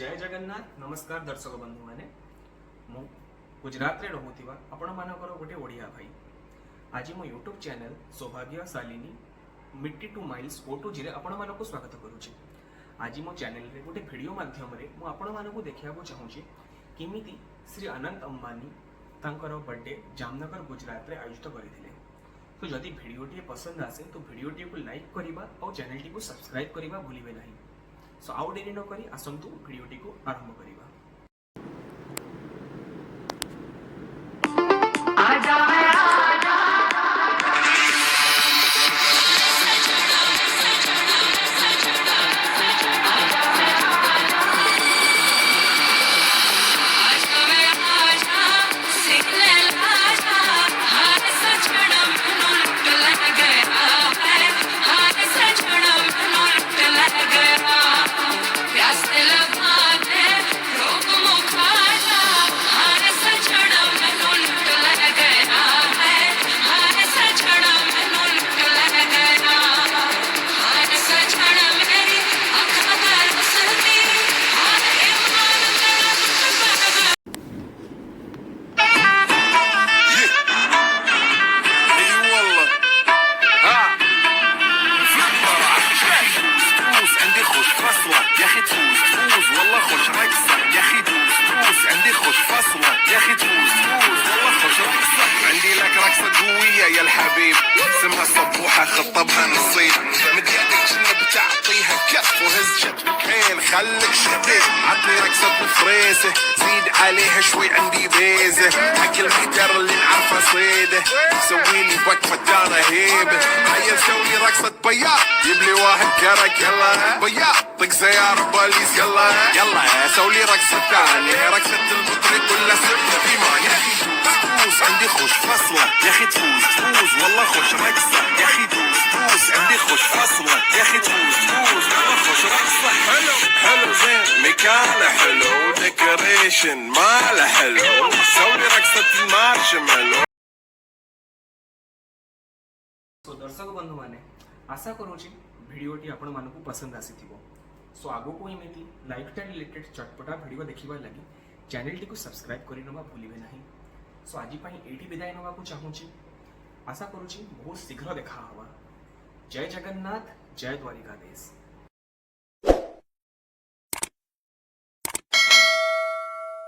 जय जगन्नाथ। नमस्कार दर्शक बंधु माने मु गुजरात रे रहुथिबा आपण मानकर गोटे ओडिया भाई। आज मो यूट्यूब चैनल सौभाग्यशालिनी मिट्टी टू माइल्स O2G रे आपण मानको स्वागत करूची। आज मो चैनल रे गोटे वीडियो माध्यम रे मु आपण मानको देखियाको चाहूची किमिति श्री अनंत अंबानी तांकर बर्थडे जामनगर गुजरात रे आयोजित करथिले। तो जदि वीडियोटी पसंद आसे तो वीडियोटी को लाइक करिबा और चैनल टी को सब्सक्राइब करिबा भूलिबे नहीं। सो आउ डेरी न करी आसंतु वीडियोटी को आरंभ करिबा। يا الحبيب اسمها صبوحة خطبها نصيب مدياتك شنو بتعطيها كف وهز شكلك حيل خليك شبيب عطني رقصة بفريسة زيد عليها شوي عندي بيزة حق المحتر اللي نعرفه صيده سويلي وقفة دانا هيبة هيا سوي رقصة بياض جيبلي واحد كرك يلا بياض طق سيارة بوليس يلا سوي رقصة ثانية رقصة المطرب كلها سبت في مان يا اخي دوس عندي خوش فصلة يا اخي تفوز والله خوش رقصة يا اخي دوس عندي خوش فصلة يا اخي تفوز والله خوش رقصة حلو زين مكانه حلو ديكوريشن ماله حلو سوي رقصة المارشميلو। सो दर्शक बंधु माने आशा करूची वीडियोटी आपण मानकु पसंद आसीथिबो। सो आगो को एमिति लाइफस्टाइल रिलेटेड चटपटा वीडियो देखिबा लागि चैनल टी को सब्सक्राइब करि नबा भूलिबे नाही। सो आज पई एठी विदाय नबा को चाहूची। आशा करूची बहुत शीघ्र देखा हवा। जय जगन्नाथ, जय द्वारिकाधीश।